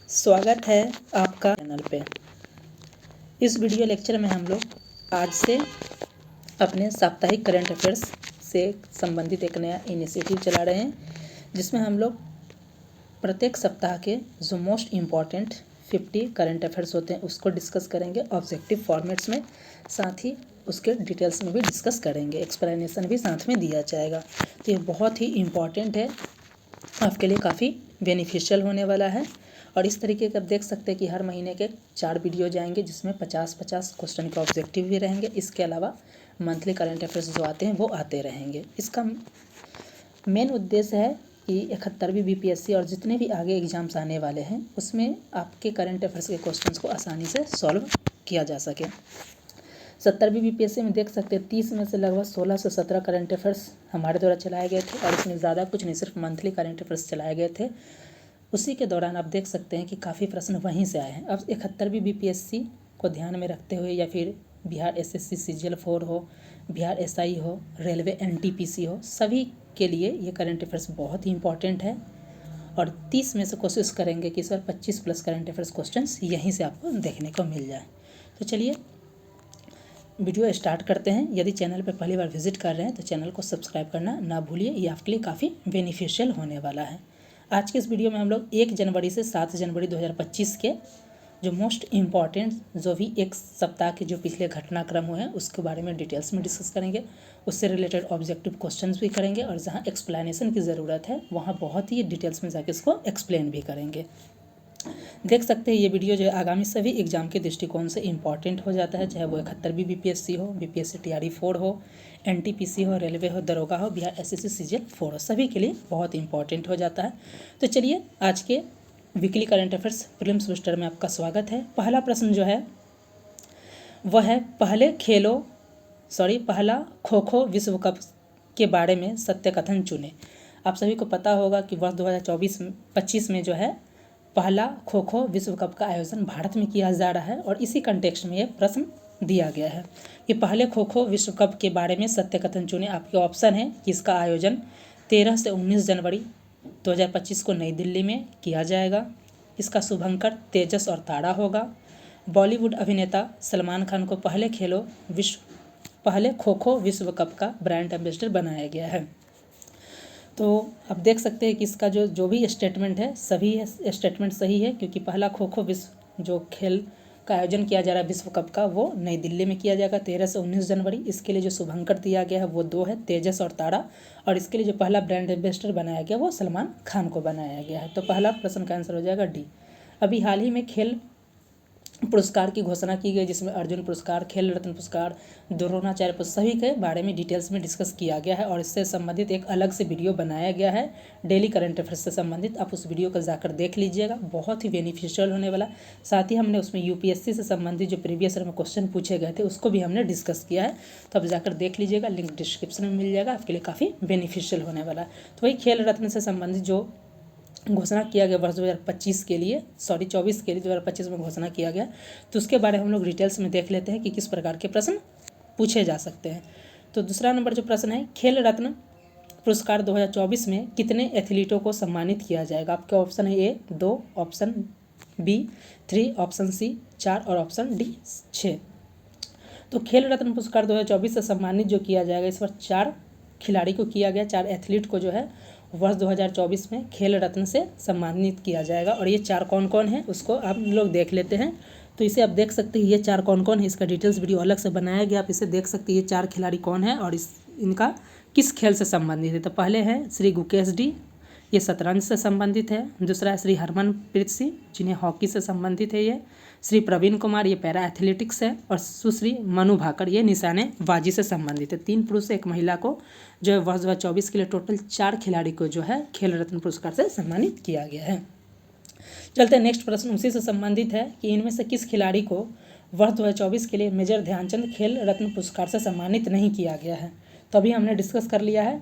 स्वागत है आपका चैनल पे। इस वीडियो लेक्चर में हम लोग आज से अपने साप्ताहिक करंट अफेयर्स से संबंधित एक नया इनिशिएटिव चला रहे हैं, जिसमें हम लोग प्रत्येक सप्ताह के जो मोस्ट इम्पॉर्टेंट 50 करंट अफेयर्स होते हैं उसको डिस्कस करेंगे ऑब्जेक्टिव फॉर्मेट्स में। साथ ही उसके डिटेल्स में भी डिस्कस करेंगे, एक्सप्लेनेशन भी साथ में दिया जाएगा। तो ये बहुत ही इम्पॉर्टेंट है, आपके लिए काफ़ी बेनिफिशियल होने वाला है। और इस तरीके के आप देख सकते हैं कि हर महीने के 4 वीडियो जाएंगे, जिसमें 50-50 क्वेश्चन के ऑब्जेक्टिव भी रहेंगे। इसके अलावा मंथली करंट अफेयर्स जो आते हैं वो आते रहेंगे। इसका मेन उद्देश्य है कि 71वीं बीपीएससी और जितने भी आगे एग्जाम्स आने वाले हैं उसमें आपके करंट अफेयर्स के क्वेश्चंस को आसानी से सॉल्व किया जा सके। 70वीं बीपीएससी में देख सकते हैं 30 में से लगभग 16 से 17 करंट अफेयर्स हमारे द्वारा चलाए गए थे, और इसमें ज़्यादा कुछ नहीं, सिर्फ मंथली करंट अफेयर्स चलाए गए थे। उसी के दौरान आप देख सकते हैं कि काफ़ी प्रश्न वहीं से आए हैं। अब 71वीं बीपीएससी को ध्यान में रखते हुए, या फिर बिहार एसएससी सीजीएल 4 हो, बिहार एसआई हो, रेलवे एनटीपीसी हो, सभी के लिए ये करंट अफेयर्स बहुत ही इंपॉर्टेंट है। और 30 में से कोशिश करेंगे कि इस बार 25 प्लस करंट अफेयर्स क्वेश्चंस यहीं से आपको देखने को मिल जाए। तो चलिए वीडियो स्टार्ट करते हैं। यदि चैनल पर पहली बार विजिट कर रहे हैं तो चैनल को सब्सक्राइब करना ना भूलिए, ये आपके लिए काफ़ी बेनिफिशियल होने वाला है। आज के इस वीडियो में हम लोग 1 जनवरी से 7 जनवरी 2025 के जो मोस्ट इम्पॉर्टेंट, जो भी एक सप्ताह के जो पिछले घटनाक्रम हुए हैं उसके बारे में डिटेल्स में डिस्कस करेंगे। उससे रिलेटेड ऑब्जेक्टिव क्वेश्चंस भी करेंगे, और जहां एक्सप्लेनेशन की ज़रूरत है वहां बहुत ही डिटेल्स में जाके इसको एक्सप्लेन भी करेंगे। देख सकते हैं ये वीडियो जो है आगामी सभी एग्जाम के दृष्टिकोण से इम्पॉर्टेंट हो जाता है, चाहे वो 71वीं बीपीएससी हो, बीपीएससी टीआरई 4 हो, एनटीपीसी हो, रेलवे हो, दरोगा हो, बिहार एसएससी सीजीएल 4 हो, सभी के लिए बहुत इंपॉर्टेंट हो जाता है। तो चलिए आज के weekly current affairs prelims booster में आपका स्वागत है। पहला प्रश्न जो है वह है पहला खो खो विश्व कप के बारे में सत्य कथन चुने। आप सभी को पता होगा कि वर्ष 2024-25 में जो है पहला खो खो विश्व कप का आयोजन भारत में किया जा रहा है, और इसी कंटेक्स्ट में ये प्रश्न दिया गया है कि पहले खो खो विश्व कप के बारे में सत्य कथन चुने। आपके ऑप्शन है कि इसका आयोजन 13 से 19 जनवरी 2025 को नई दिल्ली में किया जाएगा। इसका शुभंकर तेजस और तारा होगा। बॉलीवुड अभिनेता सलमान खान को पहले खो खो विश्व कप का ब्रांड एम्बेसडर बनाया गया है। तो आप देख सकते हैं कि इसका जो भी स्टेटमेंट है सभी स्टेटमेंट सही है, क्योंकि पहला खो खो विश्व जो खेल का आयोजन किया जा रहा है विश्व कप का, वो नई दिल्ली में किया जाएगा 13 से 19 जनवरी। इसके लिए जो शुभंकर दिया गया है वो 2 है, तेजस और तारा, और इसके लिए जो पहला ब्रांड एम्बेसडर बनाया गया वो सलमान खान को बनाया गया है। तो पहला प्रश्न का आंसर हो जाएगा डी। अभी हाल ही में खेल पुरस्कार की घोषणा की गई, जिसमें अर्जुन पुरस्कार, खेल रत्न पुरस्कार, द्रोणाचार्य पुरस्कार सभी के बारे में डिटेल्स में डिस्कस किया गया है, और इससे संबंधित एक अलग से वीडियो बनाया गया है डेली करंट अफेयर्स से संबंधित। आप उस वीडियो को जाकर देख लीजिएगा, बहुत ही बेनिफिशियल होने वाला। साथ ही हमने उसमें यूपीएससी से संबंधित जो प्रीवियस ईयर में क्वेश्चन पूछे गए थे उसको भी हमने डिस्कस किया है, तो आप जाकर देख लीजिएगा, लिंक डिस्क्रिप्शन में मिल जाएगा, आपके लिए काफ़ी बेनिफिशियल होने वाला है। तो वही खेल रत्न से संबंधित जो घोषणा किया गया वर्ष 2025 के लिए, 24 के लिए 2025 में घोषणा किया गया, तो उसके बारे में हम लोग डिटेल्स में देख लेते हैं कि किस प्रकार के प्रश्न पूछे जा सकते हैं। तो दूसरा नंबर जो प्रश्न है, खेल रत्न पुरस्कार 2024 में कितने एथलीटों को सम्मानित किया जाएगा। आपके ऑप्शन है ए 2, ऑप्शन बी 3, ऑप्शन सी 4 और ऑप्शन डी 6। तो खेल रत्न पुरस्कार 2024 से सम्मानित जो किया जाएगा, इस बार 4 खिलाड़ी को किया गया, 4 एथलीट को जो है वर्ष 2024 में खेल रत्न से सम्मानित किया जाएगा। और ये 4 कौन कौन है उसको आप लोग देख लेते हैं। तो इसे आप देख सकते हैं ये 4 कौन कौन है, इसका डिटेल्स वीडियो अलग से बनाया गया, आप इसे देख सकते हैं ये 4 खिलाड़ी कौन है और इनका किस खेल से संबंधित है। तो पहले है श्री गुकेश डी, ये शतरंज से संबंधित है। दूसरा है श्री हरमनप्रीत सिंह, जिन्हें हॉकी से संबंधित है। ये श्री प्रवीण कुमार, ये पैरा एथलेटिक्स है। और सुश्री मनु भाकर, ये निशानेबाजी से संबंधित है। 3 पुरुष 1 महिला को जो है वर्ष 2024 के लिए टोटल 4 खिलाड़ी को जो है खेल रत्न पुरस्कार से सम्मानित किया गया है। चलते हैं नेक्स्ट प्रश्न, उसी से संबंधित है कि इनमें से किस खिलाड़ी को वर्ष 2024 के लिए मेजर ध्यानचंद खेल रत्न पुरस्कार से सम्मानित नहीं किया गया है। तो अभी हमने डिस्कस कर लिया है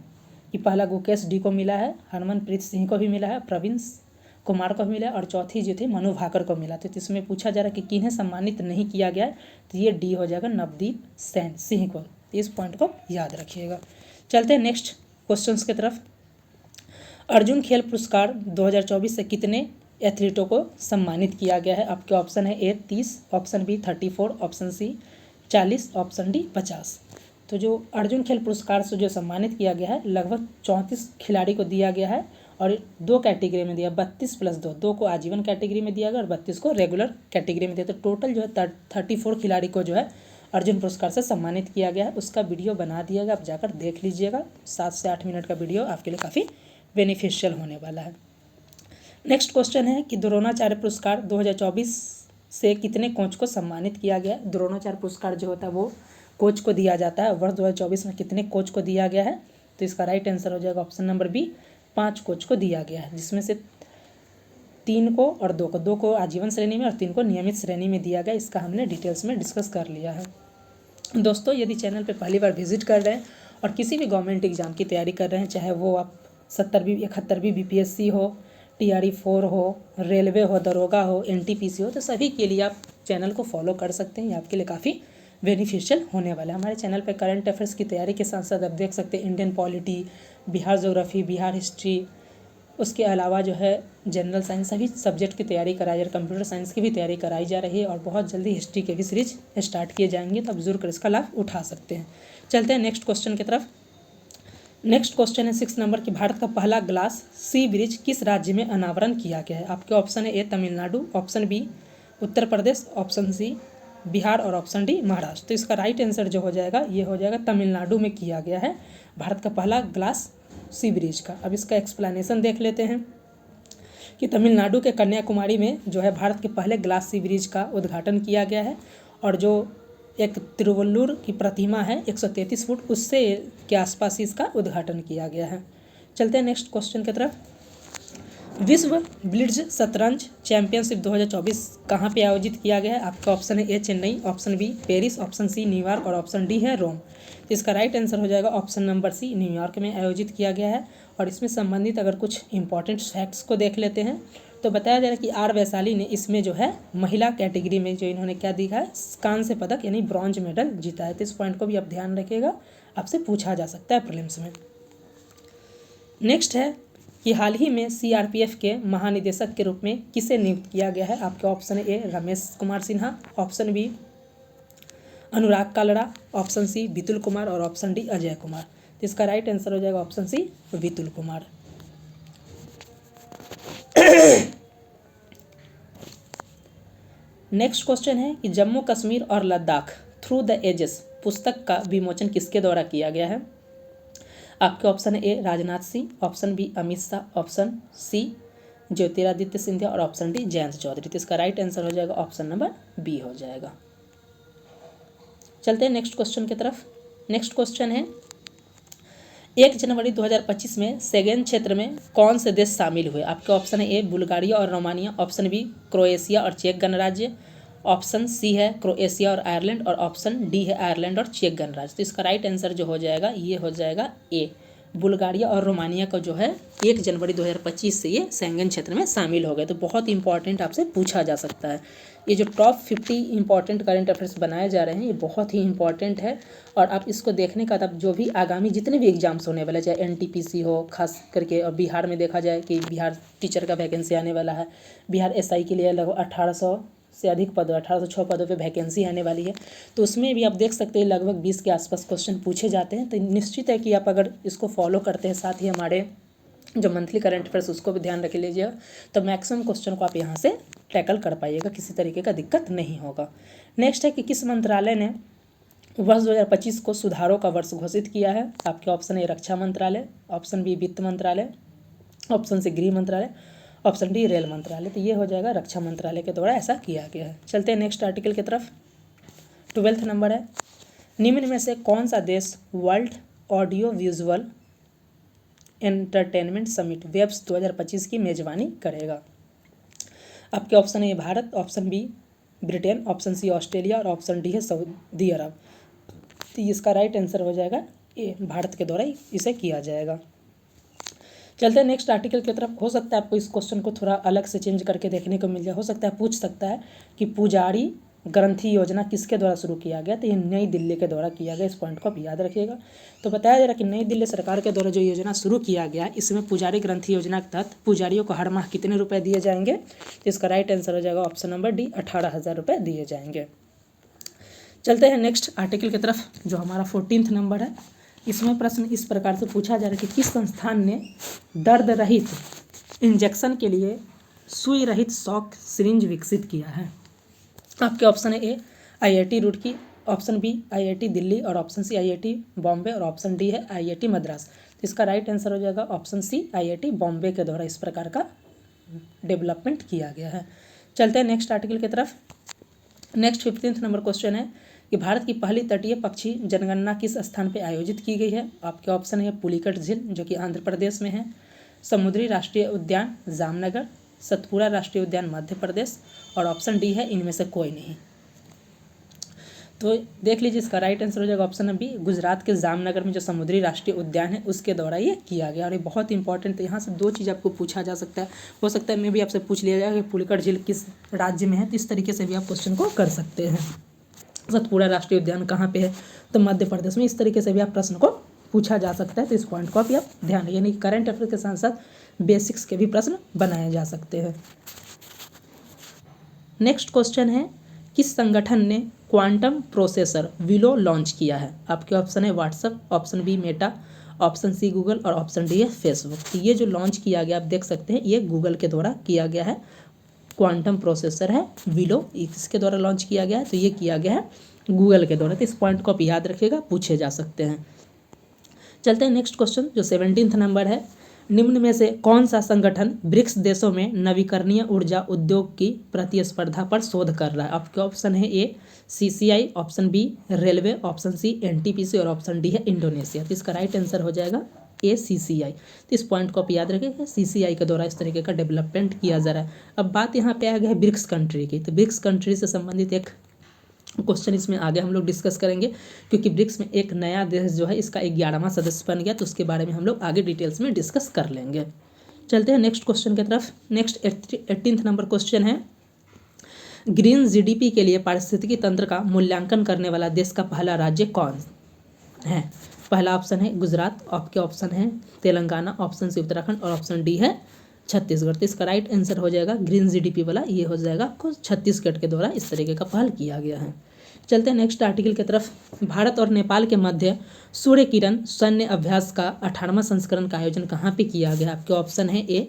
कि पहला गुकेश डी को मिला है, हरमनप्रीत सिंह को भी मिला है, प्रवीण कुमार को मिला, और चौथी जो थी मनु भाकर को मिला। तो इसमें पूछा जा रहा है कि किन्हें सम्मानित नहीं किया गया है, तो ये डी हो जाएगा, नवदीप सैन सिंह को। इस पॉइंट को याद रखिएगा। चलते हैं नेक्स्ट क्वेश्चंस की तरफ। अर्जुन खेल पुरस्कार 2024 से कितने एथलीटों को सम्मानित किया गया है? आपके ऑप्शन है A 30, option B 34, option C 40, option D 50। तो जो अर्जुन खेल पुरस्कार से जो सम्मानित किया गया है लगभग 34 खिलाड़ी को दिया गया है और 2 कैटेगरी में दिया, 32 + 2, 2 को आजीवन कैटेगरी में दिया गया और 32 को रेगुलर कैटेगरी में दिया। तो टोटल जो है 34 खिलाड़ी को जो है अर्जुन पुरस्कार से सम्मानित किया गया है। उसका वीडियो बना दिया गया, आप जाकर देख लीजिएगा। 7 से 8 मिनट का वीडियो आपके लिए काफ़ी बेनिफिशियल होने वाला है। नेक्स्ट क्वेश्चन है कि द्रोणाचार्य पुरस्कार 2024 से कितने कोच को सम्मानित किया गया? द्रोणाचार्य पुरस्कार जो होता है वो कोच को दिया जाता है। वर्ष 2024 में कितने कोच को दिया गया है? तो इसका राइट आंसर हो जाएगा ऑप्शन नंबर बी, 5 कोच को दिया गया है, जिसमें से 3 को और 2 को, 2 को आजीवन श्रेणी में और 3 को नियमित श्रेणी में दिया गया। इसका हमने डिटेल्स में डिस्कस कर लिया है। दोस्तों, यदि चैनल पे पहली बार विजिट कर रहे हैं और किसी भी गवर्नमेंट एग्जाम की तैयारी कर रहे हैं, चाहे वो आप 70वीं 71वीं बीपीएससी हो, TRE 4 हो, रेलवे हो, दरोगा हो, NTPC हो, तो सभी के लिए आप चैनल को फॉलो कर सकते हैं। ये आपके लिए काफ़ी बेनिफिशियल होने वाला है। हमारे चैनल पे करंट अफेयर्स की तैयारी के साथ साथ आप देख सकते हैं Indian polity, Bihar geography, Bihar history, उसके अलावा जो है जनरल साइंस, सभी सब्जेक्ट की तैयारी कराई जा रही है। कंप्यूटर साइंस की भी तैयारी कराई जा रही है और बहुत जल्दी हिस्ट्री के भी सीरीज स्टार्ट किए जाएंगे, तो आप जरूर कर इसका लाभ उठा सकते हैं। चलते हैं नेक्स्ट क्वेश्चन की तरफ। नेक्स्ट क्वेश्चन है 6 नंबर की, भारत का पहला ग्लास सी ब्रिज किस राज्य में अनावरण किया गया है? आपके ऑप्शन है ए Tamil Nadu, option B Uttar Pradesh, option C Bihar और ऑप्शन डी महाराष्ट्र। तो इसका राइट आंसर जो हो जाएगा ये हो जाएगा तमिलनाडु में किया गया है भारत का पहला ग्लास सी ब्रिज का। अब इसका एक्सप्लेनेशन देख लेते हैं कि तमिलनाडु के कन्याकुमारी में जो है भारत के पहले ग्लास सी ब्रिज का उद्घाटन किया गया है और जो एक तिरुवल्लुर की प्रतिमा है 133 फुट, उससे के आसपास इसका उद्घाटन किया गया है। चलते हैं नेक्स्ट क्वेश्चन की तरफ। विश्व ब्लिट्ज शतरंज चैंपियनशिप 2024 कहाँ पे आयोजित किया गया है? आपका ऑप्शन है A Chennai, option B Paris, option C New York और ऑप्शन डी है रोम। इसका राइट आंसर हो जाएगा ऑप्शन नंबर सी, न्यूयॉर्क में आयोजित किया गया है। और इसमें संबंधित अगर कुछ इंपॉर्टेंट फैक्ट्स को देख लेते हैं तो बताया जा रहा है कि आर वैशाली ने इसमें जो है महिला कैटेगरी में जो इन्होंने क्या दिखा है, कांस्य पदक यानी ब्रॉन्ज मेडल जीता है। तो इस पॉइंट को भी आप ध्यान रखिएगा, आपसे पूछा जा सकता है प्रीलिम्स में। नेक्स्ट है कि हाल ही में CRPF के महानिदेशक के रूप में किसे नियुक्त किया गया है? आपके ऑप्शन है ए रमेश कुमार सिन्हा, ऑप्शन बी अनुराग कालड़ा, ऑप्शन सी वितुल कुमार और ऑप्शन डी अजय कुमार। तो इसका राइट आंसर हो जाएगा option C Vitul Kumar. Next question है कि जम्मू कश्मीर और लद्दाख थ्रू द एजेस पुस्तक का विमोचन किसके द्वारा किया गया है? आपके ऑप्शन है A Rajnath Singh, option B Amit Shah, option C Jyotiraditya Scindia और ऑप्शन डी जयंत चौधरी। तो इसका राइट आंसर हो जाएगा ऑप्शन नंबर बी हो जाएगा। चलते हैं नेक्स्ट क्वेश्चन की तरफ। नेक्स्ट क्वेश्चन है 1 जनवरी 2025 में शेंगेन क्षेत्र में कौन से देश शामिल हुए? आपके ऑप्शन है ए बुल्गारिया और रोमानिया, ऑप्शन बी क्रोएशिया और चेक गणराज्य, ऑप्शन सी है क्रोएशिया और आयरलैंड और ऑप्शन डी है आयरलैंड और चेक गणराज्य। तो इसका राइट आंसर जो हो जाएगा ये हो जाएगा ए, बुल्गारिया और रोमानिया का जो है 1 जनवरी 2025 से ये शेंगेन क्षेत्र में शामिल हो गए। तो बहुत इंपॉर्टेंट आपसे पूछा जा सकता है। ये जो टॉप 50 इंपॉर्टेंट करंट अफेयर्स बनाए जा रहे हैं ये बहुत ही इंपॉर्टेंट है और आप इसको देखने का तब जो भी आगामी जितने भी एग्जाम्स होने वाले, चाहे NTPC हो खास करके, और बिहार में देखा जाए कि बिहार टीचर का वैकेंसी आने वाला है, बिहार SI के लिए लगभग 1800 से अधिक पद, 1806 पदों पे वैकेंसी आने वाली है। तो उसमें भी आप देख सकते हैं लगभग 20 के आसपास क्वेश्चन पूछे जाते हैं। तो निश्चित है कि आप अगर इसको फॉलो करते हैं, साथ ही हमारे जो मंथली करंट अफेयर्स उसको भी ध्यान रख लीजिएगा, तो मैक्सिमम क्वेश्चन को आप यहाँ से टैकल कर पाइएगा, किसी तरीके का दिक्कत नहीं होगा। नेक्स्ट है कि किस मंत्रालय ने वर्ष 2025 को सुधारों का वर्ष घोषित किया है? आपके ऑप्शन है रक्षा मंत्रालय, ऑप्शन बी वित्त मंत्रालय, ऑप्शन सी गृह मंत्रालय, ऑप्शन डी रेल मंत्रालय। तो ये हो जाएगा रक्षा मंत्रालय के द्वारा ऐसा किया गया है। चलते हैं नेक्स्ट आर्टिकल की तरफ। 12वां नंबर है, निम्न में से कौन सा देश world audio visual entertainment summit waves 2025 की मेजबानी करेगा? आपके ऑप्शन है Bharat, option B Britain, option C Australia और ऑप्शन डी है सऊदी अरब। तो इसका राइट आंसर हो जाएगा ए, भारत के द्वारा इसे किया जाएगा। चलते हैं नेक्स्ट आर्टिकल की तरफ। हो सकता है आपको इस क्वेश्चन को थोड़ा अलग से चेंज करके देखने को मिल जाए, हो सकता है पूछ सकता है कि पुजारी ग्रंथि योजना किसके द्वारा शुरू किया गया? तो ये नई दिल्ली के द्वारा किया गया। इस पॉइंट को आप याद रखिएगा। तो बताया जा रहा है कि नई दिल्ली सरकार के द्वारा जो योजना शुरू किया गया, इसमें पुजारी ग्रंथि योजना के तहत पुजारियों को हर माह कितने रुपए दिए जाएंगे? तो इसका राइट आंसर हो जाएगा ऑप्शन नंबर डी, 18,000 रुपये दिए जाएंगे। चलते हैं नेक्स्ट आर्टिकल की तरफ, जो हमारा 14वां नंबर है। इसमें प्रश्न इस प्रकार से पूछा जा रहा है कि किस संस्थान ने दर्द रहित इंजेक्शन के लिए सुई रहित शॉक सिरिंज विकसित किया है? आपके ऑप्शन है A IIT Roorkee, option B IIT Delhi, और ऑप्शन सी IIT बॉम्बे, और ऑप्शन डी है IIT मद्रास। तो इसका राइट आंसर हो जाएगा ऑप्शन सी, IIT बॉम्बे के द्वारा इस प्रकार का डेवलपमेंट किया गया है। चलते हैं नेक्स्ट आर्टिकल की तरफ। नेक्स्ट 15वां नंबर क्वेश्चन है कि भारत की पहली तटीय पक्षी जनगणना किस स्थान पर आयोजित की गई है? आपके ऑप्शन है पुलिकट झील, जो कि आंध्र प्रदेश में है, समुद्री राष्ट्रीय उद्यान जामनगर, सतपुड़ा राष्ट्रीय उद्यान मध्य प्रदेश, और ऑप्शन डी है इनमें से कोई नहीं। तो देख लीजिए, इसका राइट आंसर हो जाएगा ऑप्शन बी, गुजरात के जामनगर में जो समुद्री राष्ट्रीय उद्यान है उसके द्वारा ये किया गया। और ये बहुत इंपॉर्टेंट है, यहाँ से दो चीज़ आपको पूछा जा सकता है। हो सकता है मैं भी आपसे पूछ लिया जाए कि पुलिकट झील किस राज्य में है, तो इस तरीके से भी आप क्वेश्चन को कर सकते हैं। सतपुड़ा राष्ट्रीय उद्यान कहाँ पे है? तो मध्य प्रदेश में। इस तरीके से भी आप प्रश्न को पूछा जा सकता है। तो इस पॉइंट को आप ध्यान, यानी करंट अफेयर के साथ साथ बेसिक्स के भी प्रश्न बनाए जा सकते हैं। नेक्स्ट क्वेश्चन है, किस संगठन ने क्वांटम प्रोसेसर विलो लॉन्च किया है? आपके ऑप्शन है WhatsApp, option B Meta, option C Google, और ऑप्शन डी है फेसबुक। तो ये जो लॉन्च किया गया, आप देख सकते हैं ये गूगल के द्वारा किया गया है। क्वांटम प्रोसेसर है विलो, इसके द्वारा लॉन्च किया गया है, तो ये किया गया है गूगल के द्वारा। तो इस पॉइंट को आप याद रखिएगा, पूछे जा सकते हैं। चलते हैं नेक्स्ट क्वेश्चन, जो 17वां नंबर है। निम्न में से कौन सा संगठन ब्रिक्स देशों में नवीकरणीय ऊर्जा उद्योग की प्रतिस्पर्धा पर शोध कर रहा है? आपके ऑप्शन है A CCI, option B railway, option C NTPC, और ऑप्शन डी है इंडोनेशिया। तो इसका राइट आंसर हो जाएगा ए CCI। तो इस पॉइंट को आप याद रखिएगा, CCI के द्वारा इस तरीके का डेवलपमेंट किया जा रहा है। अब बात यहाँ पे आ गया है ब्रिक्स कंट्री की। तो ब्रिक्स कंट्री से संबंधित एक क्वेश्चन इसमें आगे हम लोग डिस्कस करेंगे, क्योंकि ब्रिक्स में एक नया देश जो है इसका 11वां सदस्य बन गया, तो उसके बारे में हम लोग आगे डिटेल्स में डिस्कस कर लेंगे। चलते हैं नेक्स्ट क्वेश्चन की तरफ। नेक्स्ट 18वां नंबर क्वेश्चन है, ग्रीन GDP के लिए पारिस्थितिकी तंत्र का मूल्यांकन करने वाला देश का पहला राज्य कौन है? पहला ऑप्शन है गुजरात, आपके ऑप्शन है तेलंगाना, ऑप्शन सी उत्तराखंड, और ऑप्शन डी है छत्तीसगढ़। तो इसका राइट आंसर हो जाएगा ग्रीन GDP वाला, ये हो जाएगा आपको छत्तीसगढ़ के द्वारा इस तरीके का पहल किया गया है। चलते हैं नेक्स्ट आर्टिकल की तरफ। भारत और नेपाल के मध्य सूर्य किरण सैन्य अभ्यास का 18वां संस्करण का आयोजन कहाँ पे किया गया? आपके ऑप्शन है A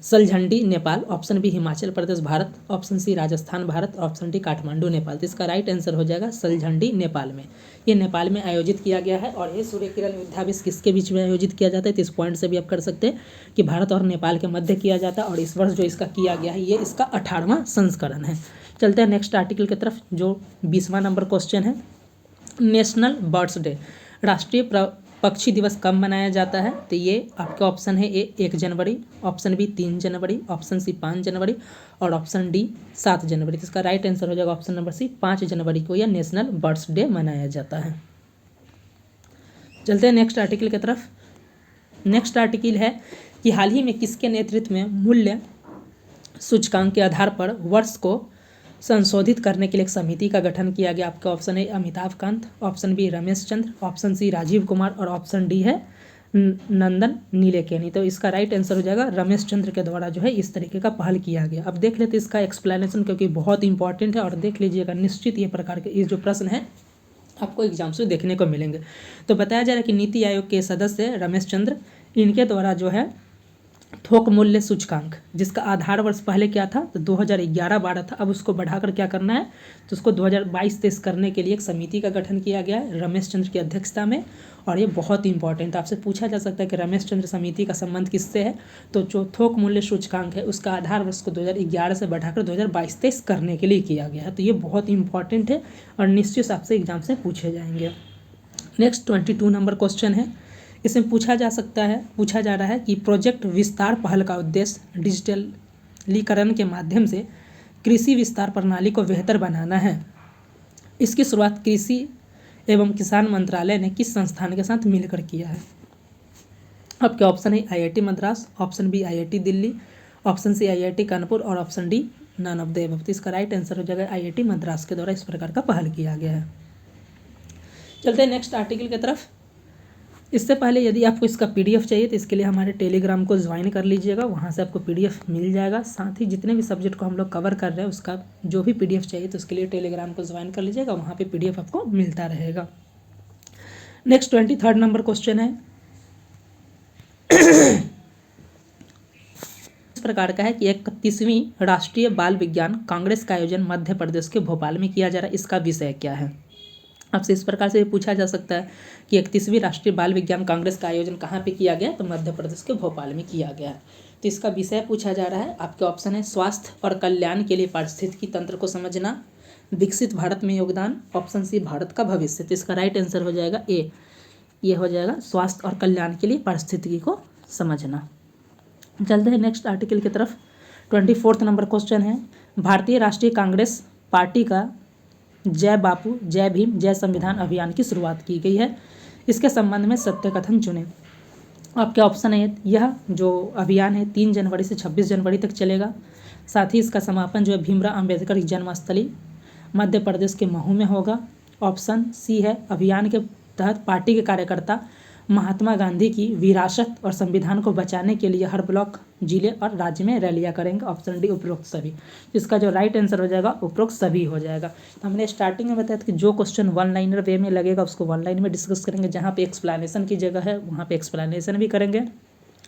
Salajhandi Nepal, option B Himachal Pradesh Bharat, option C Rajasthan Bharat, option D Kathmandu Nepal. तो इसका राइट आंसर हो जाएगा सलझंडी नेपाल में। ये नेपाल में आयोजित किया गया है। और ये सूर्य किरण युद्धाभ्यास किसके बीच में आयोजित किया जाता है? तो इस पॉइंट से भी आप कर सकते हैं कि भारत और नेपाल के मध्य किया जाता है, और इस वर्ष जो इसका किया गया है ये इसका 18वां संस्करण है। चलते हैं नेक्स्ट आर्टिकल की तरफ, जो 20वां नंबर क्वेश्चन है। नेशनल बर्ड्स डे, राष्ट्रीय पक्षी दिवस कब मनाया जाता है? तो ये आपके ऑप्शन है ए 1 जनवरी, ऑप्शन बी 3 जनवरी, ऑप्शन सी 5 जनवरी, और ऑप्शन डी 7 जनवरी। तो इसका राइट आंसर हो जाएगा ऑप्शन नंबर सी, 5 जनवरी को यह नेशनल बर्ड्स डे मनाया जाता है। चलते हैं नेक्स्ट आर्टिकल की तरफ। नेक्स्ट आर्टिकल है कि हाल ही में किसके नेतृत्व में मूल्य सूचकांक के आधार पर वर्ष को संशोधित करने के लिए एक समिति का गठन किया गया? आपका ऑप्शन है Amitabh Kant, option B Ramesh Chandra, option C Rajiv Kumar, और ऑप्शन डी है नंदन नीलेकेनी। तो इसका राइट आंसर हो जाएगा रमेश चंद्र के द्वारा जो है इस तरीके का पहल किया गया। अब देख लेते इसका एक्सप्लेनेशन, क्योंकि बहुत इंपॉर्टेंट है, और देख लीजिएगा निश्चित ये प्रकार के ये जो प्रश्न है आपको एग्जाम से देखने को मिलेंगे। तो बताया जा रहा है कि नीति आयोग के सदस्य रमेश चंद्र, इनके द्वारा जो है थोक मूल्य सूचकांक, जिसका आधार वर्ष पहले क्या था? तो 2011-12 था। अब उसको बढ़ाकर क्या करना है? तो उसको 2022-23 करने के लिए एक समिति का गठन किया गया है रमेश चंद्र की अध्यक्षता में। और ये बहुत इंपॉर्टेंट, आपसे पूछा जा सकता है कि रमेश चंद्र समिति का संबंध किससे है? तो जो थोक मूल्य सूचकांक है उसका आधार वर्ष को 2011 से बढ़ाकर 2022-23 करने के लिए किया गया है। तो ये बहुत इंपॉर्टेंट है और निश्चित आपसे एग्जाम से पूछे जाएंगे। नेक्स्ट 22 नंबर क्वेश्चन है। इसमें पूछा जा रहा है कि प्रोजेक्ट विस्तार पहल का उद्देश्य डिजिटलीकरण के माध्यम से कृषि विस्तार प्रणाली को बेहतर बनाना है। इसकी शुरुआत कृषि एवं किसान मंत्रालय ने किस संस्थान के साथ मिलकर किया है? आपके ऑप्शन है IIT Madras, option B IIT Delhi, option C IIT Kanpur, और option D none of the above. तो इसका राइट आंसर हो जाएगा IIT मद्रास के द्वारा इस प्रकार का पहल किया गया है। चलते हैं नेक्स्ट आर्टिकल की तरफ। इससे पहले यदि आपको इसका PDF चाहिए तो इसके लिए हमारे टेलीग्राम को ज्वाइन कर लीजिएगा, वहाँ से आपको PDF मिल जाएगा। साथ ही जितने भी सब्जेक्ट को हम लोग कवर कर रहे हैं उसका जो भी PDF चाहिए तो उसके लिए टेलीग्राम को ज्वाइन कर लीजिएगा, वहाँ पे PDF आपको मिलता रहेगा। नेक्स्ट 23rd नंबर क्वेश्चन है इस प्रकार का है कि 31वीं राष्ट्रीय बाल विज्ञान कांग्रेस का आयोजन मध्य प्रदेश के भोपाल में किया जा रहा है, इसका विषय क्या है। आपसे इस प्रकार से पूछा जा सकता है कि 31वीं राष्ट्रीय बाल विज्ञान कांग्रेस का आयोजन कहाँ पे किया गया, तो मध्य प्रदेश के भोपाल में किया गया है। तो इसका विषय पूछा जा रहा है, आपके ऑप्शन है स्वास्थ्य और कल्याण के लिए पारिस्थितिकी तंत्र को समझना, विकसित भारत में योगदान, ऑप्शन सी भारत का भविष्य। तो इसका राइट आंसर हो जाएगा ए, ये हो जाएगा स्वास्थ्य और कल्याण के लिए पारिस्थितिकी को समझना। चलते हैं नेक्स्ट आर्टिकल की तरफ। 24th नंबर क्वेश्चन है भारतीय राष्ट्रीय कांग्रेस पार्टी का जय बापू जय भीम जय संविधान अभियान की शुरुआत की गई है, इसके संबंध में सत्य कथन चुनें। आपके ऑप्शन है यह जो अभियान है 3 जनवरी से 26 जनवरी तक चलेगा। साथ ही इसका समापन जो है भीमराव अंबेडकर की जन्मस्थली मध्य प्रदेश के महू में होगा। ऑप्शन सी है अभियान के तहत पार्टी के कार्यकर्ता महात्मा गांधी की विरासत और संविधान को बचाने के लिए हर ब्लॉक, जिले और राज्य में रैलियां करेंगे। ऑप्शन डी उपरोक्त सभी। इसका जो राइट आंसर हो जाएगा उपरोक्त सभी हो जाएगा। तो हमने स्टार्टिंग में बताया था कि जो क्वेश्चन वन लाइनर वे में लगेगा उसको वन लाइन में डिस्कस करेंगे, जहाँ पे एक्सप्लेनेशन की जगह है वहाँ पे एक्सप्लेनेशन भी करेंगे,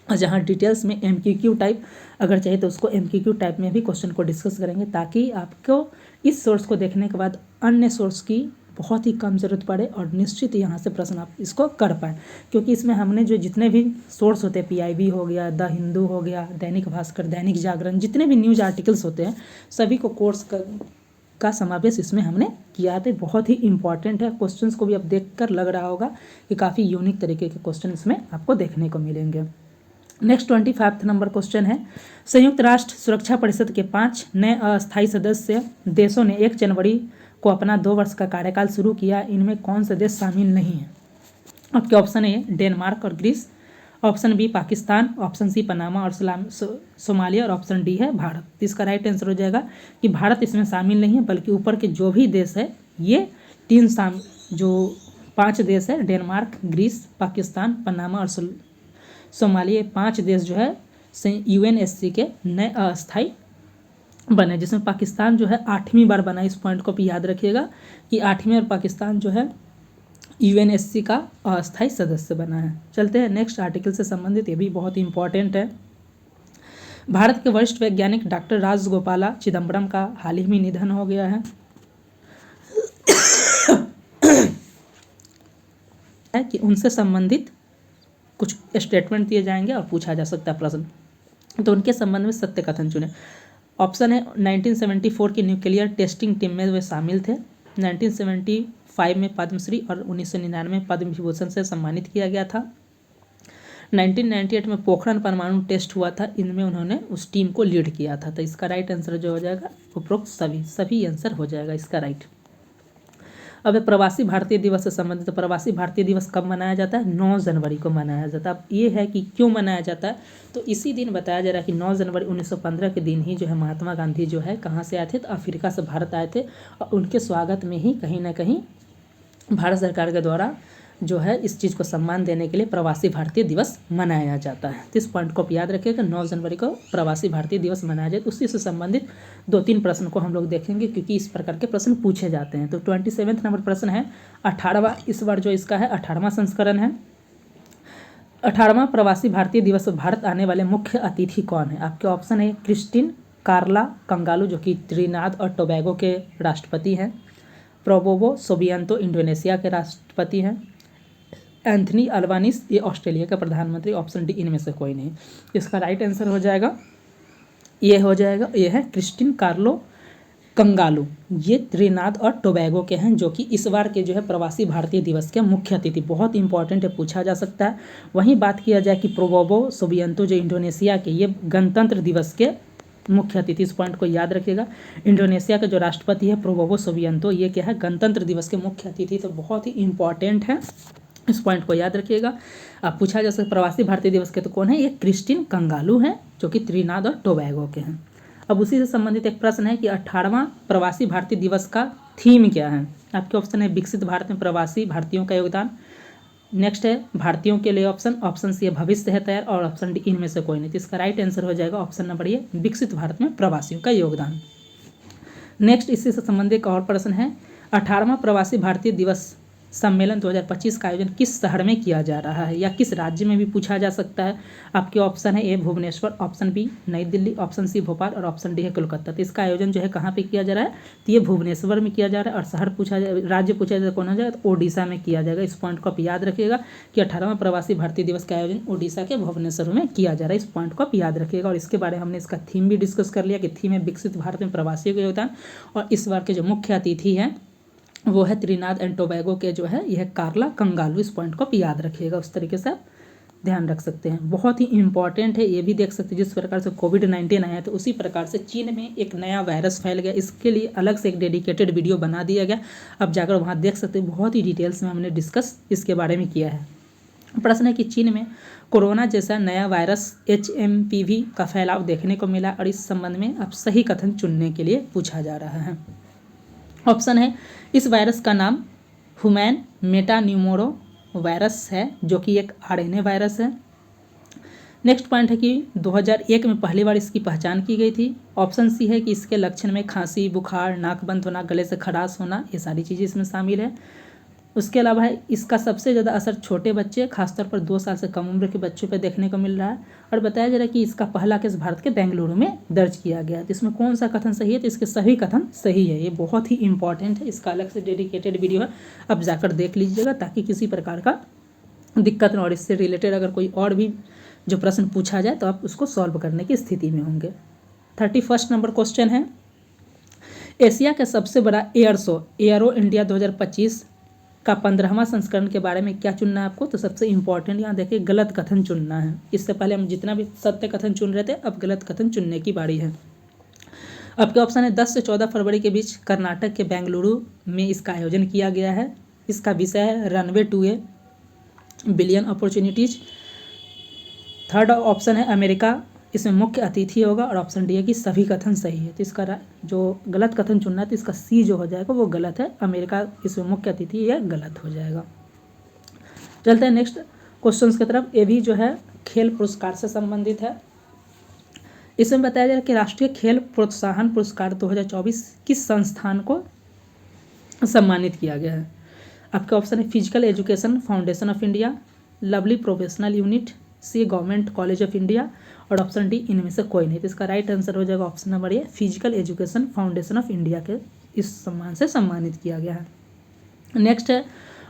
और जहाँ डिटेल्स में MQQ टाइप अगर चाहिए तो उसको MQQ टाइप में भी क्वेश्चन को डिस्कस करेंगे, ताकि आपको इस सोर्स को देखने के बाद अन्य सोर्स की बहुत ही कम ज़रूरत पड़े और निश्चित यहाँ से प्रश्न आप इसको कर पाएँ। क्योंकि इसमें हमने जो जितने भी सोर्स होते हैं PIB हो गया, द हिंदू हो गया, दैनिक भास्कर, दैनिक जागरण, जितने भी न्यूज़ आर्टिकल्स होते हैं सभी को कोर्स का समावेश इसमें हमने किया है। तो बहुत ही इंपॉर्टेंट है। क्वेश्चंस को भी अब देखकर लग रहा होगा कि काफ़ी यूनिक तरीके के क्वेश्चन इसमें आपको देखने को मिलेंगे। नेक्स्ट 25th नंबर क्वेश्चन है संयुक्त राष्ट्र सुरक्षा परिषद के 5 नए अस्थायी सदस्य देशों ने 1 जनवरी को अपना 2 वर्ष का कार्यकाल शुरू किया, इनमें कौन से देश शामिल नहीं है। आपके ऑप्शन है डेनमार्क और Greece, option B Pakistan, option C Panama और सोमालिया, और ऑप्शन डी है भारत। इसका राइट आंसर हो जाएगा कि भारत इसमें शामिल नहीं है, बल्कि ऊपर के जो भी देश है ये 5 देश है, डेनमार्क, ग्रीस, पाकिस्तान, पनामा और सोमालिया, 5 देश जो है UNSC के नए अस्थायी बने, जिसमें पाकिस्तान जो है 8वीं बार बना। इस पॉइंट को भी याद रखिएगा कि 8वीं और पाकिस्तान जो है UNSC का अस्थायी सदस्य बना है। चलते हैं नेक्स्ट आर्टिकल से संबंधित, ये भी बहुत ही इंपॉर्टेंट है। भारत के वरिष्ठ वैज्ञानिक डॉक्टर राजगोपाला चिदम्बरम का हाल ही में निधन हो गया है कि उनसे संबंधित कुछ स्टेटमेंट दिए जाएंगे और पूछा जा सकता है प्रश्न, तो उनके संबंध में सत्य कथन चुने। ऑप्शन है 1974 की न्यूक्लियर टेस्टिंग टीम में वे शामिल थे, 1975 में पद्मश्री और 1999 में पद्म विभूषण से सम्मानित किया गया था, 1998 में पोखरण परमाणु टेस्ट हुआ था, इनमें उन्होंने उस टीम को लीड किया था। तो इसका राइट आंसर जो हो जाएगा उपरोक्त सभी आंसर हो जाएगा इसका राइट। अब प्रवासी भारतीय दिवस से संबंधित, तो प्रवासी भारतीय दिवस कब मनाया जाता है? 9 जनवरी को मनाया जाता है। अब ये है कि क्यों मनाया जाता है, तो इसी दिन बताया जा रहा है कि 9 जनवरी 1915 के दिन ही जो है महात्मा गांधी जो है कहाँ से आए थे, तो अफ्रीका से भारत आए थे, और उनके स्वागत में ही कहीं ना कहीं भारत सरकार के द्वारा जो है इस चीज़ को सम्मान देने के लिए प्रवासी भारतीय दिवस मनाया जाता है। तो इस पॉइंट को याद रखिएगा, 9 जनवरी को प्रवासी भारतीय दिवस मनाया जाए। उसी से संबंधित 2-3 प्रश्न को हम लोग देखेंगे, क्योंकि इस प्रकार के प्रश्न पूछे जाते हैं। तो 27वें नंबर प्रश्न है 18वां, इस बार जो इसका है 18वां संस्करण है। 18वां प्रवासी भारतीय दिवस पर भारत आने वाले मुख्य अतिथि कौन है? आपके ऑप्शन है क्रिस्टिन कार्ला कंगालू जो कि त्रिनाद और टोबैगो के राष्ट्रपति हैं, प्रोबोवो सोबियांतो इंडोनेशिया के राष्ट्रपति हैं, एंथनी अल्बानीस ये ऑस्ट्रेलिया का प्रधानमंत्री, ऑप्शन डी इनमें से कोई नहीं। इसका राइट आंसर हो जाएगा ये है क्रिस्टिन कार्लो कंगालू, ये त्रिनाद और टोबैगो के हैं, जो कि इस बार के जो है प्रवासी भारतीय दिवस के मुख्य अतिथि। बहुत इंपॉर्टेंट है, पूछा जा सकता है। वहीं बात किया जाए कि प्रोबोवो सोबियांतो जो इंडोनेशिया के, ये गणतंत्र दिवस के मुख्य अतिथि, इस पॉइंट को याद रखिएगा। इंडोनेशिया के जो राष्ट्रपति है प्रोबोवो सोबियांतो, ये क्या है? गणतंत्र दिवस के मुख्य अतिथि। तो बहुत ही इंपॉर्टेंट है, इस पॉइंट को याद रखिएगा। अब पूछा जा सकता है प्रवासी भारतीय दिवस के तो कौन है? ये क्रिस्टिन कंगालू हैं, जो कि त्रिनाद और टोबैगो के हैं। अब उसी से संबंधित एक प्रश्न है कि 18वां प्रवासी भारतीय दिवस का थीम क्या है। आपके ऑप्शन है विकसित भारत में प्रवासी भारतीयों का योगदान, नेक्स्ट है भारतीयों के लिए ऑप्शन सी है भविष्य है तैयार, और ऑप्शन डी इनमें से कोई नहीं। तो इसका राइट आंसर हो जाएगा ऑप्शन नंबर ए विकसित भारत में प्रवासियों का योगदान। नेक्स्ट इससे संबंधित एक और प्रश्न है 18वां प्रवासी भारतीय दिवस सम्मेलन 2025 का आयोजन किस शहर में किया जा रहा है, या किस राज्य में भी पूछा जा सकता है। आपके ऑप्शन है ए भुवनेश्वर, ऑप्शन बी नई दिल्ली, ऑप्शन सी भोपाल और ऑप्शन डी है कोलकाता। तो इसका आयोजन जो है कहाँ पे किया जा रहा है, तो ये भुवनेश्वर में किया जा रहा है। और शहर पूछा जाए, राज्य पूछा जाए कौन हो जाएगा, तो ओडिशा में किया जाएगा। इस पॉइंट को आप याद रखिएगा कि 18वां प्रवासी भारतीय दिवस का आयोजन ओडिशा के भुवनेश्वर में किया जा रहा है। इस पॉइंट को आप याद रखिएगा। और इसके बारे में हमने इसका थीम भी डिस्कस कर लिया कि थीम है विकसित भारत में प्रवासियों का योगदान, और इस बार के जो मुख्य अतिथि हैं वो है त्रिनाद एंड टोबैगो के जो है यह कार्ला कंगालू। इस पॉइंट को आप याद रखिएगा, उस तरीके से आप ध्यान रख सकते हैं। बहुत ही इंपॉर्टेंट है, ये भी देख सकते हैं जिस प्रकार से कोविड-19 आया तो उसी प्रकार से चीन में एक नया वायरस फैल गया, इसके लिए अलग से एक डेडिकेटेड वीडियो बना दिया गया। अब जाकर वहाँ देख सकते हैं, बहुत ही डिटेल्स में हमने डिस्कस इसके बारे में किया है। प्रश्न है कि चीन में कोरोना जैसा नया वायरस HMPV का फैलाव देखने को मिला, और इस संबंध में अब सही कथन चुनने के लिए पूछा जा रहा है। ऑप्शन है इस वायरस का नाम ह्यूमन मेटान्यूमोरो वायरस है, जो कि एक RNA वायरस है। नेक्स्ट पॉइंट है कि 2001 में पहली बार इसकी पहचान की गई थी। ऑप्शन सी है कि इसके लक्षण में खांसी, बुखार, नाक बंद होना, गले से खराश होना, ये सारी चीज़ें इसमें शामिल है। उसके अलावा है इसका सबसे ज़्यादा असर छोटे बच्चे, खासतौर पर 2 साल से कम उम्र के बच्चों पर देखने को मिल रहा है। और बताया जा रहा है कि इसका पहला केस भारत के बेंगलुरु में दर्ज किया गया। तो इसमें कौन सा कथन सही है, तो इसके सभी कथन सही है। ये बहुत ही इंपॉर्टेंट है, इसका अलग से डेडिकेटेड वीडियो है, अब जाकर देख लीजिएगा ताकि किसी प्रकार का दिक्कत न। और इससे रिलेटेड अगर कोई और भी जो प्रश्न पूछा जाए तो आप उसको सॉल्व करने की स्थिति में होंगे। 31 नंबर क्वेश्चन है एशिया का सबसे बड़ा एयर शो एयरो इंडिया 2025 का 15वां संस्करण के बारे में क्या चुनना है आपको। तो सबसे इंपॉर्टेंट यहाँ देखिए गलत कथन चुनना है। इससे पहले हम जितना भी सत्य कथन चुन रहे थे, अब गलत कथन चुनने की बारी है। आपके ऑप्शन है 10 से 14 फरवरी के बीच कर्नाटक के बेंगलुरु में इसका आयोजन किया गया है। इसका विषय है runway to a billion opportunities. Third option है अमेरिका इसमें मुख्य अतिथि होगा, और ऑप्शन डी है कि सभी कथन सही है। तो इसका जो गलत कथन चुनना है तो इसका सी जो हो जाएगा वो गलत है, अमेरिका इसमें मुख्य अतिथि, यह गलत हो जाएगा। चलते हैं नेक्स्ट क्वेश्चंस की तरफ। ये भी जो है खेल पुरस्कार से संबंधित है। इसमें बताया जा रहा है कि राष्ट्रीय खेल प्रोत्साहन पुरस्कार 2024 किस संस्थान को सम्मानित किया गया है। आपके ऑप्शन है physical education foundation of India, lovely professional unit, C government college of India, और ऑप्शन डी इनमें से कोई नहीं। तो इसका राइट आंसर हो जाएगा option number a physical education foundation of India के इस सम्मान से सम्मानित किया गया है। नेक्स्ट है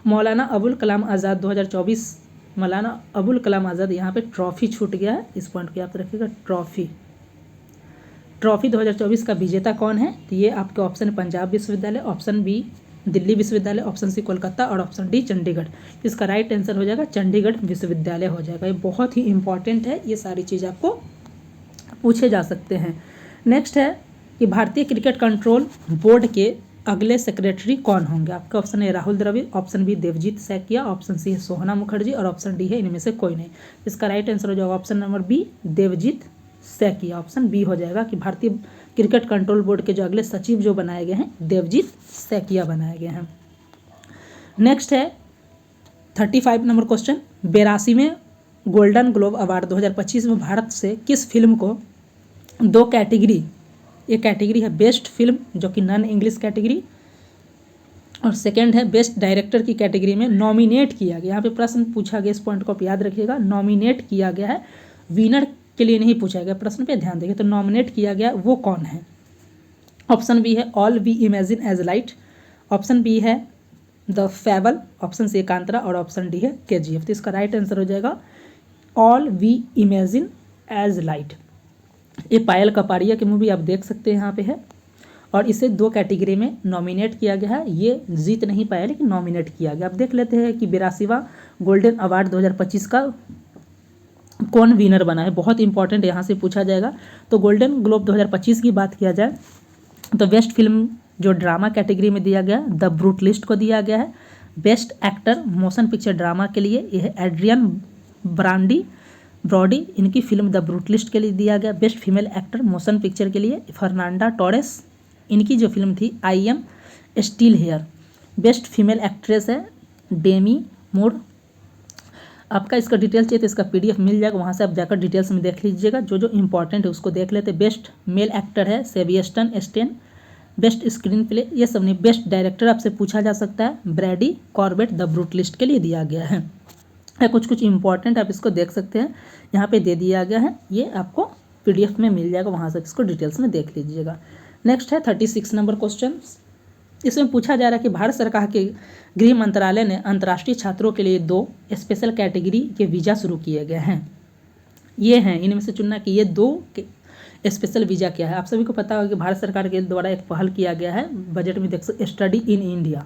मौलाना अबुल कलाम आज़ाद 2024। मौलाना अबुल कलाम आज़ाद यहाँ पे ट्रॉफी छूट गया है, इस पॉइंट को याद रखिएगा। ट्रॉफी 2024 का विजेता कौन है, तो ये आपके ऑप्शन पंजाब विश्वविद्यालय, ऑप्शन बी दिल्ली विश्वविद्यालय, ऑप्शन सी कोलकाता और ऑप्शन डी चंडीगढ़। इसका राइट आंसर हो जाएगा चंडीगढ़ विश्वविद्यालय हो जाएगा। ये बहुत ही इंपॉर्टेंट है, ये सारी चीज़ आपको पूछे जा सकते हैं। नेक्स्ट है कि भारतीय क्रिकेट कंट्रोल बोर्ड के अगले सेक्रेटरी कौन होंगे। आपका ऑप्शन है Rahul Dravid, option B Devajit Saikia, option C है सोहना मुखर्जी और ऑप्शन डी है इनमें से कोई नहीं। इसका राइट आंसर हो जाएगा option number B Devajit Saikia. Option B हो जाएगा कि भारतीय क्रिकेट कंट्रोल बोर्ड के जो अगले सचिव जो बनाए गए हैं देवजीत सैकिया बनाए गए हैं। नेक्स्ट है 35 नंबर क्वेश्चन 82वें गोल्डन ग्लोब अवार्ड 2025 में भारत से किस फिल्म को 2 कैटेगरी, एक कैटेगरी है बेस्ट फिल्म जो कि नॉन इंग्लिश कैटेगरी, और सेकंड है बेस्ट डायरेक्टर की कैटेगरी में नॉमिनेट किया गया। यहाँ पे प्रश्न पूछा गया, इस पॉइंट को आप याद रखिएगा, नॉमिनेट किया गया है, विनर के लिए नहीं पूछा गया। प्रश्न पे ध्यान देंगे तो नॉमिनेट किया गया वो कौन है। ऑप्शन बी है all we imagine as light, option B है the fable, option C Kantara और ऑप्शन डी है KGF। तो इसका राइट आंसर हो जाएगा all we imagine as light. ये पायल कपाड़िया की मूवी आप देख सकते हैं यहाँ पे है, और इसे 2 कैटेगरी में नॉमिनेट किया गया है। ये जीत नहीं पाया लेकिन नॉमिनेट किया गया। अब देख लेते हैं कि 82वां गोल्डन अवार्ड 2025 का कौन विनर बना है। बहुत इंपॉर्टेंट यहाँ से पूछा जाएगा। तो गोल्डन ग्लोब 2025 की बात किया जाए तो बेस्ट फिल्म जो ड्रामा कैटेगरी में दिया गया द ब्रूटलिस्ट को दिया गया है। Best actor motion picture drama के लिए यह एड्रियन ब्रांडी ब्रॉडी, इनकी फिल्म द ब्रूटलिस्ट के लिए दिया गया। Best female actor motion picture के लिए फर्नांडा टोरेस, इनकी जो फिल्म थी I am still here. Best female actress है डेमी मूर। आपका इसका डिटेल चाहिए तो इसका पीडीएफ मिल जाएगा, वहाँ से आप जाकर डिटेल्स में देख लीजिएगा, जो जो इंपॉर्टेंट है उसको देख लेते। बेस्ट मेल एक्टर है सेबियस्टन स्टेन। बेस्ट स्क्रीन प्ले ये सब नहीं। बेस्ट डायरेक्टर आपसे पूछा जा सकता है, ब्रैडी कॉर्बेट द ब्रूटलिस्ट के लिए दिया गया है। कुछ इंपॉर्टेंट आप इसको देख सकते हैं, यहाँ पे दे दिया गया है, ये आपको पीडीएफ में मिल जाएगा, वहाँ से इसको डिटेल्स में देख लीजिएगा। नेक्स्ट है 36 नंबर क्वेश्चन। इसमें पूछा जा रहा है कि भारत सरकार के गृह मंत्रालय ने अंतर्राष्ट्रीय छात्रों के लिए 2 स्पेशल कैटेगरी के वीज़ा शुरू किए गए हैं। ये हैं, इनमें से चुनना कि ये 2 स्पेशल वीज़ा क्या है। आप सभी को पता होगा कि भारत सरकार के द्वारा एक पहल किया गया है, बजट में देख सकते स्टडी इन इंडिया।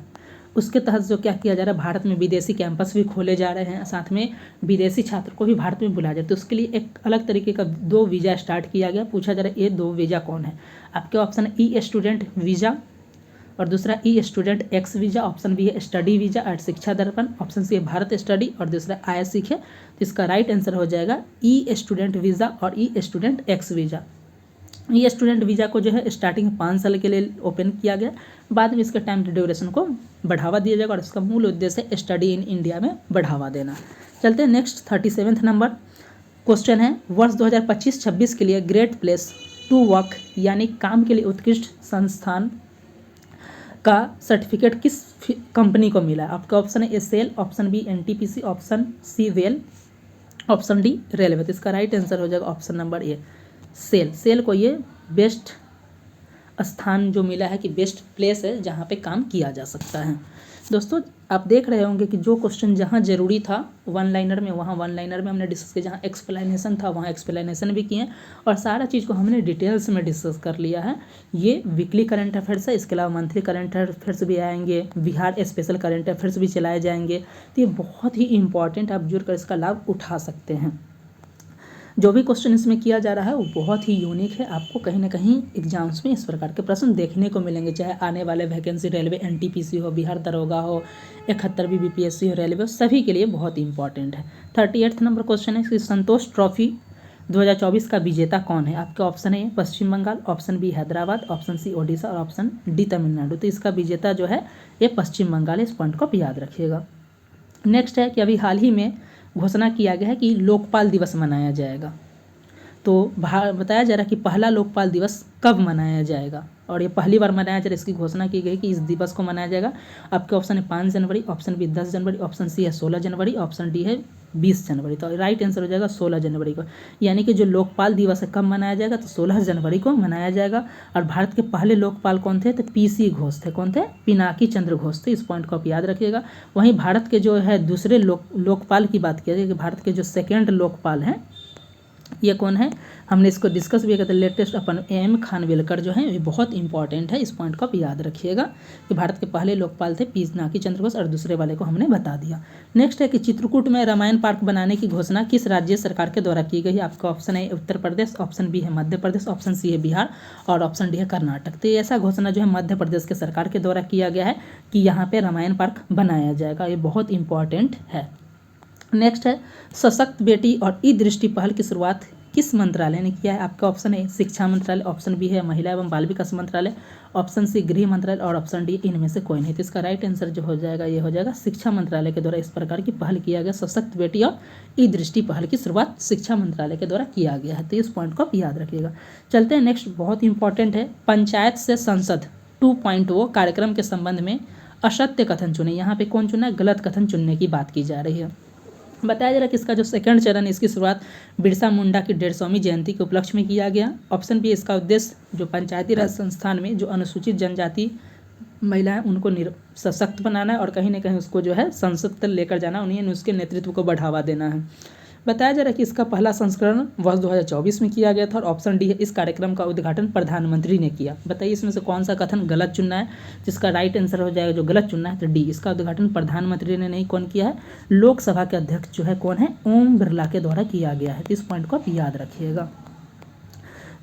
उसके तहत जो क्या किया जा रहा है, भारत में विदेशी कैंपस भी खोले जा रहे हैं, साथ में विदेशी छात्र को भी भारत में बुलाया जाए, तो उसके लिए एक अलग तरीके का 2 वीज़ा स्टार्ट किया गया। पूछा जा रहा है ये 2 वीज़ा कौन है। आपके ऑप्शन ई स्टूडेंट वीज़ा और दूसरा E student X visa, option B है study visa at Shiksha Darpan, option C है भारत स्टडी और दूसरा आया सीखे। तो इसका राइट आंसर हो जाएगा ई स्टूडेंट वीज़ा और ई स्टूडेंट एक्स वीज़ा। ये स्टूडेंट वीज़ा को जो है स्टार्टिंग 5 साल के लिए ओपन किया गया, बाद में इसके टाइम ड्यूरेशन को बढ़ावा दिया जाएगा और इसका मूल उद्देश्य है स्टडी इन इंडिया में बढ़ावा देना। चलते हैं नेक्स्ट 37 नंबर क्वेश्चन है, वर्ष 2025-26 के लिए ग्रेट प्लेस टू वर्क यानी काम के लिए उत्कृष्ट संस्थान का सर्टिफिकेट किस कंपनी को मिला। आपका ऑप्शन है SAIL, option B NTPC, option C वेल, ऑप्शन डी रेलवे। तो इसका राइट आंसर हो जाएगा option number A SAIL. SAIL को ये बेस्ट स्थान जो मिला है कि बेस्ट प्लेस है जहाँ पे काम किया जा सकता है। दोस्तों आप देख रहे होंगे कि जो क्वेश्चन जहाँ जरूरी था 1 लाइनर में, वहाँ 1 लाइनर में हमने डिस्कस किया, जहाँ एक्सप्लेनेशन था वहाँ एक्सप्लेनेशन भी किए और सारा चीज़ को हमने डिटेल्स में डिस्कस कर लिया है। ये वीकली करंट अफेयर्स है, इसके अलावा मंथली करंट अफेयर्स भी आएंगे, बिहार स्पेशल करंट अफेयर्स भी चलाए जाएंगे। तो ये बहुत ही इंपॉर्टेंट, आप जुड़कर इसका लाभ उठा सकते हैं। जो भी क्वेश्चन इसमें किया जा रहा है वो बहुत ही यूनिक है, आपको कहीं ना कहीं एग्जाम्स में इस प्रकार के प्रश्न देखने को मिलेंगे, चाहे आने वाले वैकेंसी रेलवे एनटीपीसी हो, बिहार दरोगा हो, 71वीं बीपीएससी हो, रेलवे हो, सभी के लिए बहुत इंपॉर्टेंट है। 38 नंबर क्वेश्चन है कि संतोष ट्रॉफी 2024 का विजेता कौन है। आपके ऑप्शन है Paschim Bangal, option B Hyderabad, option C Odisha और ऑप्शन डी तमिलनाडु। तो इसका विजेता जो है ये पश्चिम बंगाल है, इस पॉइंट को याद रखिएगा। नेक्स्ट है कि अभी हाल ही में घोषणा किया गया है कि लोकपाल दिवस मनाया जाएगा, तो बताया जा रहा है कि पहला लोकपाल दिवस कब मनाया जाएगा और ये पहली बार मनाया जा रहा है, इसकी घोषणा की गई कि इस दिवस को मनाया जाएगा। आपके ऑप्शन है 5 जनवरी, ऑप्शन बी 10 जनवरी, ऑप्शन सी है 16 जनवरी, ऑप्शन डी है 20 जनवरी। तो राइट आंसर हो जाएगा 16 जनवरी को, यानी कि जो लोकपाल दिवस है कब मनाया जाएगा, तो 16 जनवरी को मनाया जाएगा। और भारत के पहले लोकपाल कौन थे, तो पीसी घोष थे। कौन थे, पिनाकी चंद्र घोष थे, इस पॉइंट को आप याद रखिएगा। वहीं भारत के जो है दूसरे लोकपाल की बात किया जाए कि भारत के जो सेकेंड लोकपाल हैं ये कौन है, हमने इसको डिस्कस भी किया था, लेटेस्ट अपन एम खानविलकर जो है ये बहुत इंपॉर्टेंट है, इस पॉइंट को आप याद रखिएगा कि भारत के पहले लोकपाल थे पिनाकी चंद्र घोष और दूसरे वाले को हमने बता दिया। नेक्स्ट है कि चित्रकूट में रामायण पार्क बनाने की घोषणा किस राज्य सरकार के द्वारा की गई। आपका ऑप्शन है उत्तर प्रदेश, ऑप्शन बी है मध्य प्रदेश, ऑप्शन सी है बिहार और ऑप्शन डी है कर्नाटक। तो ऐसा घोषणा जो है मध्य प्रदेश के सरकार के द्वारा किया गया है कि यहाँ पे रामायण पार्क बनाया जाएगा, ये बहुत इंपॉर्टेंट है। नेक्स्ट है सशक्त बेटी और ई दृष्टि पहल की शुरुआत किस मंत्रालय ने किया है। आपका ऑप्शन है शिक्षा मंत्रालय, ऑप्शन बी है महिला एवं बाल विकास मंत्रालय, ऑप्शन सी गृह मंत्रालय और ऑप्शन डी इनमें से कोई नहीं। तो इसका राइट आंसर जो हो जाएगा ये हो जाएगा शिक्षा मंत्रालय के द्वारा इस प्रकार की पहल किया गया। सशक्त बेटी और ई दृष्टि पहल की शुरुआत शिक्षा मंत्रालय के द्वारा किया गया है, तो इस पॉइंट को आप याद रखिएगा। चलते हैं नेक्स्ट, बहुत इंपॉर्टेंट है, पंचायत से संसद 2.0 कार्यक्रम के संबंध में असत्य कथन चुने। यहाँ पे कौन चुना है, गलत कथन चुनने की बात की जा रही है। बताया जा रहा है कि इसका जो सेकंड चरण है इसकी शुरुआत बिरसा मुंडा की 150वीं जयंती के उपलक्ष्य में किया गया। ऑप्शन बी इसका उद्देश्य जो पंचायती राज संस्थान में जो अनुसूचित जनजाति महिलाएं उनको सशक्त बनाना है और कहीं ना कहीं उसको जो है संसद तक लेकर जाना, उन्हें उसके नेतृत्व को बढ़ावा देना है। बताया जा रहा है कि इसका पहला संस्करण वर्ष 2024 में किया गया था और ऑप्शन डी है इस कार्यक्रम का उद्घाटन प्रधानमंत्री ने किया। बताइए इसमें से कौन सा कथन गलत चुनना है, जिसका राइट आंसर हो जाएगा जो गलत चुनना है तो डी, इसका उद्घाटन प्रधानमंत्री ने नहीं, कौन किया है, लोकसभा के अध्यक्ष जो है कौन है, ओम बिरला के द्वारा किया गया है। तो इस पॉइंट को आप याद रखिएगा।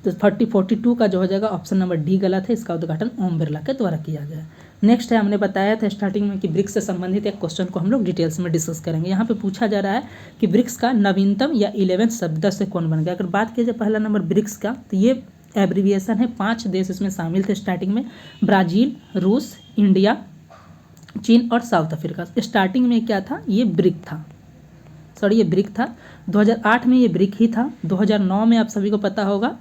तो 42 का जो हो जाएगा ऑप्शन नंबर डी गलत है, इसका उद्घाटन ओम बिरला के द्वारा किया गया है। नेक्स्ट है, हमने बताया था स्टार्टिंग में कि ब्रिक्स से संबंधित एक क्वेश्चन को हम लोग डिटेल्स में डिस्कस करेंगे। यहाँ पे पूछा जा रहा है कि ब्रिक्स का नवीनतम या 11वें सदस्य कौन बन गया। अगर बात की जाए पहला नंबर ब्रिक्स का, तो ये एब्रीविएशन है, 5 देश इसमें शामिल थे स्टार्टिंग में, ब्राज़ील, रूस, इंडिया, चीन और साउथ अफ्रीका। स्टार्टिंग में क्या था, ये ब्रिक था, सॉरी ये ब्रिक था। 2008 में ये ब्रिक ही था। 2009 में आप सभी को पता होगा,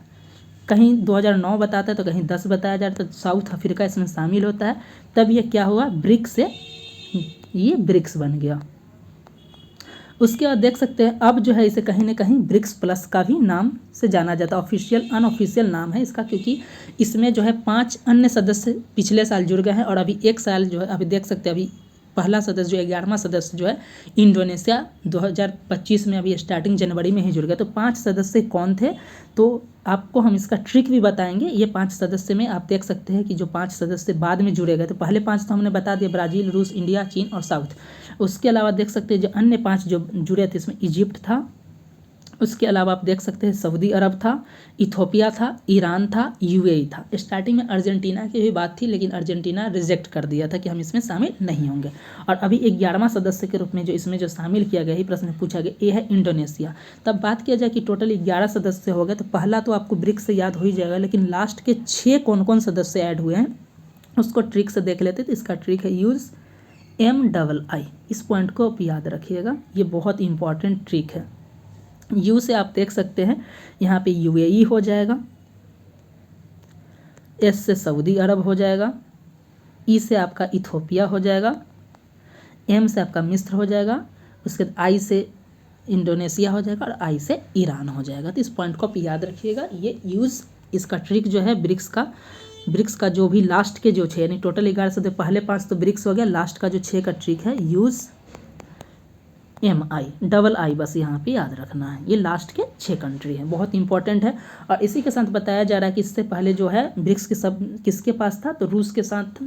कहीं 2009 बताता है तो कहीं 10 बताया जाता है, तो साउथ अफ्रीका इसमें शामिल होता है। तब ये क्या हुआ, ब्रिक्स से ये ब्रिक्स बन गया। उसके बाद देख सकते हैं अब जो है इसे कहीं ना कहीं ब्रिक्स प्लस का भी नाम से जाना जाता है। ऑफिशियल अनऑफिशियल नाम है इसका, क्योंकि इसमें जो है 5 अन्य सदस्य पिछले साल जुड़ गए हैं और अभी एक साल जो है, अभी देख सकते हैं अभी पहला सदस्य जो 11वां सदस्य जो है इंडोनेशिया 2025 में अभी स्टार्टिंग जनवरी में ही जुड़ गया। तो 5 सदस्य कौन थे, तो आपको हम इसका ट्रिक भी बताएंगे। ये 5 सदस्य में आप देख सकते हैं कि जो 5 सदस्य बाद में जुड़े गए, तो पहले 5 तो हमने बता दिया, ब्राज़ील, रूस, इंडिया, चीन और साउथ। उसके अलावा देख सकते हैं जो अन्य 5 जो जुड़े थे, इसमें इजिप्ट था, उसके अलावा आप देख सकते हैं सऊदी अरब था, इथोपिया था, ईरान था, यूएई था। स्टार्टिंग में अर्जेंटीना की भी बात थी, लेकिन अर्जेंटीना रिजेक्ट कर दिया था कि हम इसमें शामिल नहीं होंगे। और अभी 11वां सदस्य के रूप में जो इसमें जो शामिल किया गया, ही प्रश्न पूछा गया, ये है इंडोनेशिया। तब बात किया जाए कि टोटल 11 सदस्य हो गए, तो पहला तो आपको ब्रिक्स से याद हो ही जाएगा, लेकिन लास्ट के 6 कौन कौन सदस्य ऐड हुए हैं उसको ट्रिक से देख लेते। तो इसका ट्रिक है यूज़ MII। इस पॉइंट को आप याद रखिएगा, ये बहुत इंपॉर्टेंट ट्रिक है। यू से आप देख सकते हैं यहाँ पे यूएई हो जाएगा, एस से सऊदी अरब हो जाएगा, ई से आपका इथोपिया हो जाएगा, एम से आपका मिस्र हो जाएगा, उसके बाद आई से इंडोनेशिया हो जाएगा और आई से ईरान हो जाएगा। तो इस पॉइंट को आप याद रखिएगा। ये यूज़ इसका ट्रिक जो है ब्रिक्स का जो भी लास्ट के जो 6 यानी टोटल 11 से पहले 5 तो ब्रिक्स हो गया, लास्ट का जो 6 का ट्रिक है यूज़ MI बस यहाँ पे याद रखना है। ये लास्ट के 6 कंट्री हैं, बहुत इंपॉर्टेंट है। और इसी के साथ बताया जा रहा है कि इससे पहले जो है ब्रिक्स के सब किसके पास था, तो रूस के साथ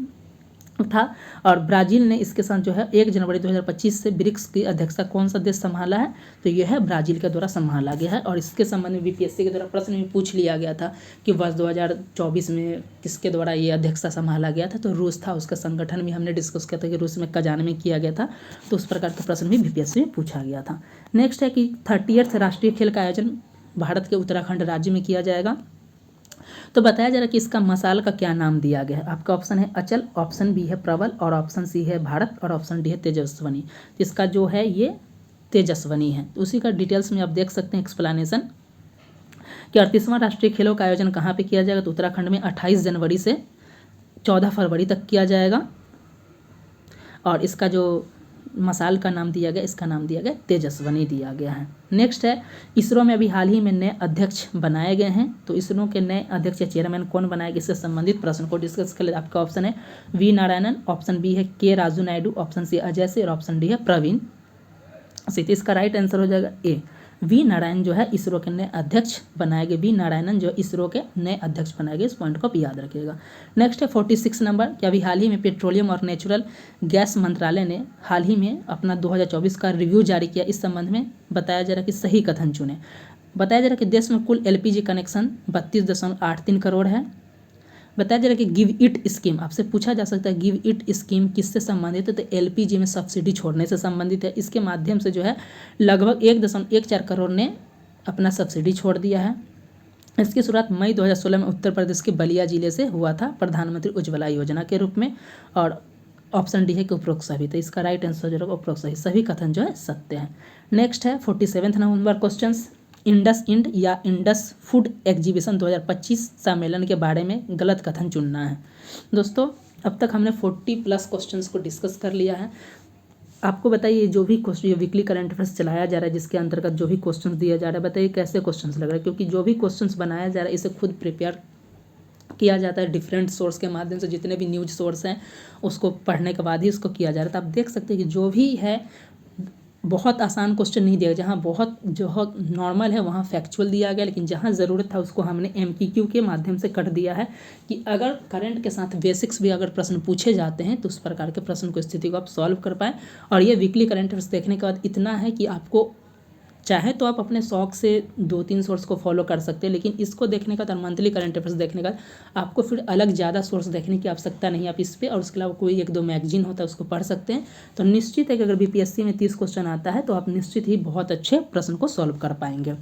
था, और ब्राज़ील ने इसके साथ जो है 1 जनवरी 2025 से ब्रिक्स की अध्यक्षता कौन सा देश संभाला है, तो यह है ब्राज़ील के द्वारा संभाला गया है। और इसके संबंध में बीपीएससी के द्वारा प्रश्न भी पूछ लिया गया था कि वर्ष 2024 में किसके द्वारा ये अध्यक्षता संभाला गया था, तो रूस था। उसका संगठन भी हमने डिस्कस किया था कि रूस में कजान में किया गया था, तो उस प्रकार का प्रश्न भी बीपीएससी में पूछा गया था। नेक्स्ट है कि 30th राष्ट्रीय खेल का आयोजन भारत के उत्तराखंड राज्य में किया जाएगा। तो बताया जा रहा है कि इसका मसाल का क्या नाम दिया गया है। आपका ऑप्शन है अचल, ऑप्शन बी है प्रबल और ऑप्शन सी है भारत और ऑप्शन डी है तेजस्वनी। तो इसका जो है ये तेजस्वनी है। तो उसी का डिटेल्स में आप देख सकते हैं एक्सप्लेनेशन कि 38वां राष्ट्रीय खेलों का आयोजन कहाँ पे किया जाएगा, तो उत्तराखंड में 28 जनवरी से 14 फरवरी तक किया जाएगा। और इसका जो मसाल का नाम दिया गया, इसका नाम दिया गया तेजस्वनी दिया गया है। नेक्स्ट है, इसरो में अभी हाल ही में नए अध्यक्ष बनाए गए हैं। तो इसरो के नए अध्यक्ष या चेयरमैन कौन बनाएगा, इससे संबंधित प्रश्न को डिस्कस कर ले। आपका ऑप्शन है वी नारायणन, ऑप्शन बी है के राजू नायडू, ऑप्शन सी अजय सिंह और ऑप्शन डी है प्रवीण सिंह। इसका राइट आंसर हो जाएगा ए, वी नारायण जो है इसरो के नए अध्यक्ष बनाए गए। वी नारायणन जो इसरो के नए अध्यक्ष बनाए गए, इस पॉइंट को आप याद रखिएगा। नेक्स्ट है 46 नंबर कि अभी हाल ही में पेट्रोलियम और नेचुरल गैस मंत्रालय ने हाल ही में अपना 2024 का रिव्यू जारी किया। इस संबंध में बताया जा रहा है कि सही कथन चुने। बताया जा रहा है कि देश में कुल LPG कनेक्शन 32.83 करोड़ है। बताया जा रहा है कि गिव इट स्कीम, आपसे पूछा जा सकता है गिव इट स्कीम किससे संबंधित है, तो LPG में सब्सिडी छोड़ने से संबंधित है। इसके माध्यम से जो है लगभग 1.14 करोड़ ने अपना सब्सिडी छोड़ दिया है। इसकी शुरुआत मई 2016 में उत्तर प्रदेश के बलिया जिले से हुआ था, प्रधानमंत्री उज्ज्वला योजना के रूप में। और ऑप्शन डी है कि उपरोक्त सभी। तो इसका राइट आंसर जो होगा उपरोक्त सभी कथन जो है सत्य है। नेक्स्ट है 47 नंबर क्वेश्चन, इंडस इंड या इंडस फूड एग्जीबिशन 2025 सम्मेलन के बारे में गलत कथन चुनना है। दोस्तों अब तक हमने 40+ क्वेश्चंस को डिस्कस कर लिया है। आपको बताइए जो भी क्वेश्चन वीकली करंट अफेयर्स चलाया जा रहा है, जिसके अंतर्गत जो भी क्वेश्चंस दिया जा रहा है, बताइए कैसे क्वेश्चंस लग रहा है, क्योंकि जो भी क्वेश्चंस बनाया जा रहा है इसे खुद प्रिपेयर किया जाता है डिफरेंट सोर्स के माध्यम से। जितने भी न्यूज़ सोर्स हैं उसको पढ़ने के बाद ही उसको किया जा रहा है। तो आप देख सकते हैं कि जो भी है बहुत आसान क्वेश्चन नहीं दिया गया। जहाँ बहुत जो नॉर्मल है वहाँ फैक्चुअल दिया गया, लेकिन जहाँ ज़रूरत था उसको हमने MPQ के माध्यम से कर दिया है कि अगर करंट के साथ बेसिक्स भी अगर प्रश्न पूछे जाते हैं तो उस प्रकार के प्रश्न को स्थिति को आप सॉल्व कर पाएँ। और ये वीकली करंट अफेयर्स देखने के बाद इतना है कि आपको चाहे तो आप अपने शौक से 2-3 सोर्स को फॉलो कर सकते हैं, लेकिन इसको देखने का तो मंथली करंट अफेयर्स देखने का आपको फिर अलग ज़्यादा सोर्स देखने की आवश्यकता नहीं है। आप इस पे और उसके अलावा कोई 1-2 मैगजीन होता है उसको पढ़ सकते हैं। तो निश्चित है कि अगर बीपीएससी में 30 क्वेश्चन आता है तो आप निश्चित ही बहुत अच्छे प्रश्न को सॉल्व कर पाएंगे।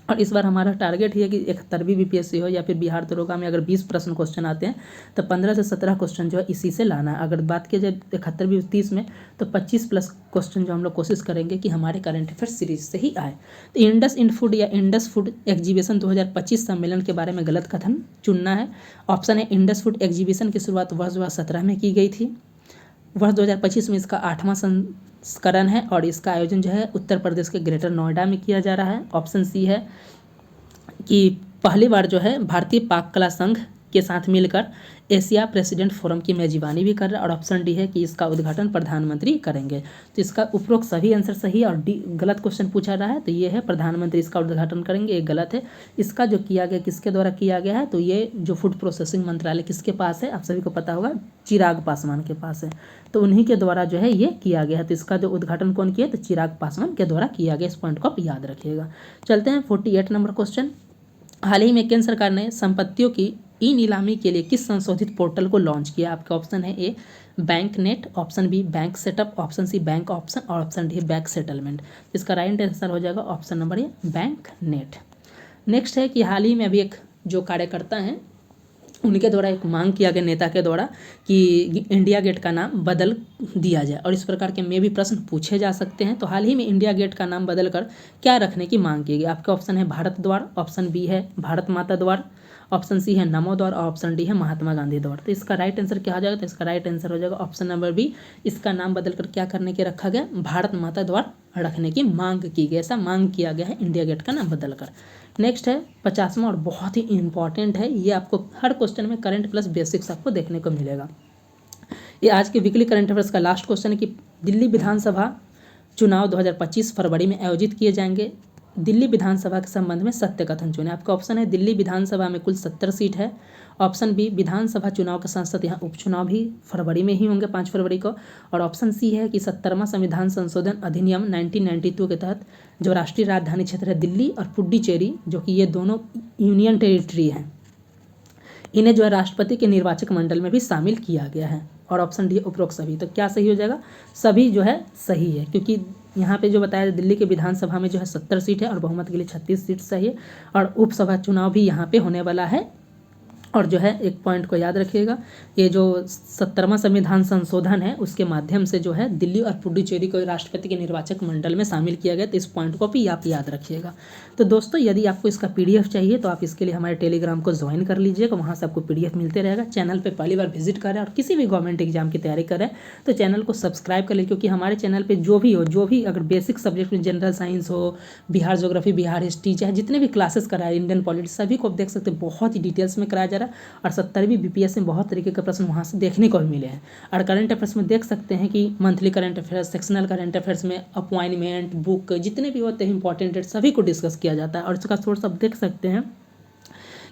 और इस बार हमारा टारगेट ही है कि 71वीं बीपीएससी हो या फिर बिहार दरोगा में अगर 20 प्रश्न क्वेश्चन आते हैं तो 15 से 17 क्वेश्चन जो है इसी से लाना है। अगर बात की जाए 71वीं 30 में तो 25 प्लस क्वेश्चन जो हम लोग कोशिश करेंगे कि हमारे करंट अफेयर सीरीज से ही आए। तो इंडस इंड फूड या इंडस फूड एग्जीबिशन 2025 सम्मेलन के बारे में गलत कथन चुनना है। ऑप्शन है इंडस फूड एग्जीबिशन की शुरुआत वर्ष 2017 में की गई थी। वर्ष 2025 में इसका 8वां संस्करण है और इसका आयोजन जो है उत्तर प्रदेश के ग्रेटर नोएडा में किया जा रहा है। ऑप्शन सी है कि पहली बार जो है भारतीय पाक कला संघ के साथ मिलकर एशिया प्रेसिडेंट फोरम की मेजबानी भी कर रहा है। और ऑप्शन डी है कि इसका उद्घाटन प्रधानमंत्री करेंगे। तो इसका उपरोक्त सभी आंसर सही है और डी गलत क्वेश्चन पूछा रहा है तो ये है प्रधानमंत्री इसका उद्घाटन करेंगे, ये गलत है। इसका जो किया गया किसके द्वारा किया गया है तो ये जो फूड प्रोसेसिंग मंत्रालय किसके पास है आप सभी को पता होगा, चिराग पासवान के पास है। तो उन्हीं के द्वारा जो है ये किया गया है। तो इसका जो उद्घाटन कौन किया तो चिराग पासवान के द्वारा किया गया। इस पॉइंट को आप याद रखिएगा। चलते हैं 48 नंबर क्वेश्चन। हाल ही में केंद्र सरकार ने संपत्तियों की ई नीलामी के लिए किस संशोधित पोर्टल को लॉन्च किया? आपका ऑप्शन है A bank net, option B bank setup, option C bank option और ऑप्शन डी बैंक सेटलमेंट। इसका राइट आंसर हो जाएगा option number A bank net. Next है कि हाल ही में अभी एक जो कार्यकर्ता हैं उनके द्वारा एक मांग किया गया नेता के द्वारा कि इंडिया गेट का नाम बदल दिया जाए और इस प्रकार के में भी प्रश्न पूछे जा सकते हैं। तो हाल ही में इंडिया गेट का नाम बदलकर क्या रखने की मांग की गई? आपका ऑप्शन है भारत द्वार, ऑप्शन बी है भारत माता द्वार, ऑप्शन सी है नमो द्वार और ऑप्शन डी है महात्मा गांधी द्वार। तो इसका राइट आंसर क्या हो जाएगा? तो इसका राइट आंसर हो जाएगा ऑप्शन नंबर बी। इसका नाम बदलकर क्या करने के रखा गया? भारत माता द्वार रखने की मांग की गई। ऐसा मांग किया गया है इंडिया गेट का नाम बदलकर। नेक्स्ट है 50वां और बहुत ही इंपॉर्टेंट है, ये आपको हर क्वेश्चन में करंट प्लस बेसिक्स आपको देखने को मिलेगा। ये आज के वीकली करंट अफेयर्स का लास्ट क्वेश्चन है कि दिल्ली विधानसभा चुनाव 2025 फरवरी में आयोजित किए जाएंगे। दिल्ली विधानसभा के संबंध में सत्य कथन चुने। आपका ऑप्शन है दिल्ली विधानसभा में कुल 70 सीट है, ऑप्शन बी विधानसभा चुनाव के साथ साथ यहाँ उपचुनाव भी फरवरी में ही होंगे 5 फरवरी को, और ऑप्शन सी है कि 70वां संविधान संशोधन अधिनियम 1992 के तहत जो राष्ट्रीय राजधानी क्षेत्र है दिल्ली और पुडुचेरी जो कि ये दोनों यूनियन टेरिटरी हैं, इन्हें जो है राष्ट्रपति के निर्वाचक मंडल में भी शामिल किया गया है। और ऑप्शन डी उपरोक्त सभी। तो क्या सही हो जाएगा? सभी जो है सही है, क्योंकि यहाँ पे जो बताया दिल्ली के विधानसभा में जो है 70 सीट है और बहुमत के लिए 36 सीट सही है और उपसभा चुनाव भी यहाँ पे होने वाला है। और जो है एक पॉइंट को याद रखिएगा, ये जो 70वां संविधान संशोधन है उसके माध्यम से जो है दिल्ली और पुडुचेरी को राष्ट्रपति के निर्वाचक मंडल में शामिल किया गया। तो इस पॉइंट को भी आप याद रखिएगा। तो दोस्तों यदि आपको इसका पीडीएफ चाहिए तो आप इसके लिए हमारे टेलीग्राम को ज्वाइन कर लीजिएगा, वहाँ से आपको पीडीएफ मिलते रहेगा। चैनल पर पहली बार विजिट करें और किसी भी गवर्नमेंट एग्जाम की तैयारी करें तो चैनल को सब्सक्राइब कर लें, क्योंकि हमारे चैनल पर जो भी अगर बेसिक सब्जेक्ट में जनरल साइंस हो, बिहार ज्योग्राफी, बिहार हिस्ट्री, चाहे जितने भी क्लासेस कराए, इंडियन पॉलिटिक्स, सभी को आप देख सकते हैं बहुत ही डिटेल्स में कराया जा रहा है। और 70वीं बीपीएस में बहुत तरीके के प्रश्न वहाँ से देखने को भी मिले हैं। और करंट अफेयर्स में देख सकते हैं कि monthly current affairs, sectional current affairs में अपॉइंटमेंट, बुक जितने भी होते हैं इंपॉर्टेंट सभी को डिस्कस किया जाता है। और इसका सोर्स आप देख सकते हैं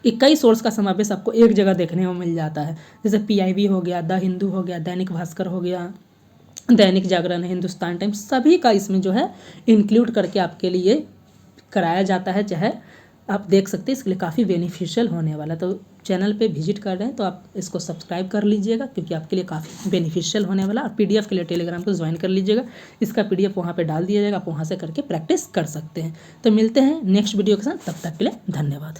कि कई सोर्स का समावेश आपको एक जगह देखने को मिल जाता है, जैसे PIB हो गया, द हिंदू हो गया, दैनिक भास्कर हो गया, दैनिक जागरण, हिंदुस्तान टाइम्स, सभी का इसमें जो है इंक्लूड करके आपके लिए कराया जाता है। चाहे आप देख सकते हैं, इसके लिए काफ़ी बेनिफिशियल होने वाला। तो चैनल पे विजिट कर रहे हैं तो आप इसको सब्सक्राइब कर लीजिएगा, क्योंकि आपके लिए काफ़ी बेनिफिशियल होने वाला। और पीडीएफ के लिए टेलीग्राम को ज्वाइन कर लीजिएगा, इसका पीडीएफ वहाँ पे डाल दिया जाएगा, आप वहाँ से करके प्रैक्टिस कर सकते हैं। तो मिलते हैं नेक्स्ट वीडियो के साथ, तब तक के लिए धन्यवाद।